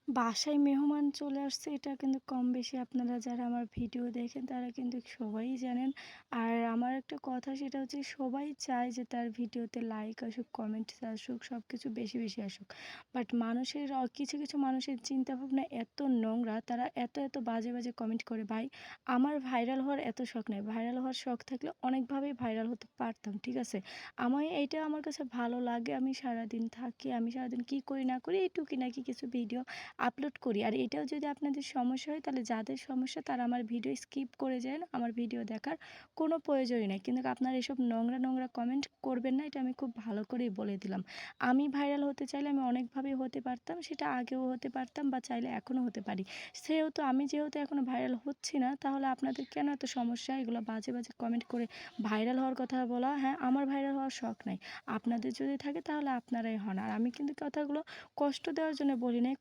বাসায় মেহমান চলে আসছে এটা কিন্তু কম বেশি আপনারা যারা আমার ভিডিও দেখেন তারা কিন্তু সবাই জানেন। আর আমার একটা কথা সেটা হচ্ছে সবাই চায় যে তার ভিডিওতে লাইক আসুক, কমেন্টস আসুক, সব কিছু বেশি, বেশি আসুক। বাট মানুষের কিছু, কিছু মানুষের চিন্তাভাবনা এত নোংরা তারা এত, এত বাজে, বাজে কমেন্ট করে। ভাই আমার ভাইরাল হওয়ার এত শখ নাই। ভাইরাল হওয়ার শখ থাকলে অনেকভাবেই ভাইরাল হতে পারতাম। ঠিক আছে? এইটা আমার কাছে ভালো লাগে। আমি সারাদিন থাকি। আমি সারাদিন কি করি না করি এই টুকিটাকি কিছু ভিডিও আপলোড করি। আর এটাও যদি আপনাদের সমস্যা হয় তাহলে যাদের সমস্যা তারা আমার ভিডিও স্কিপ করে যান। আমার ভিডিও দেখার কোনো প্রয়োজনই নাই। কিন্তু আপনারা এসব নোংরা, নোংরা কমেন্ট করবেন না এটা আমি খুব ভালো করেই বলে দিলাম। আমি ভাইরাল হতে চাইলে আমি অনেকভাবেই হতে পারতাম। সেটা আগেও হতে পারতাম বা চাইলে এখনও হতে পারি। সেহেতু আমি যেহেতু এখনো ভাইরাল হচ্ছি না তাহলে আপনাদের কেন এত সমস্যা এগুলো বাজে, বাজে কমেন্ট করে ভাইরাল হওয়ার কথা বলা? হ্যাঁ, আমার ভাইরাল হওয়ার শখ নাই। আপনাদের যদি থাকে তাহলে আপনারাই হন। আর আমি কিন্তু কথাগুলো কষ্ট দেওয়ার জন্য বলি নাই।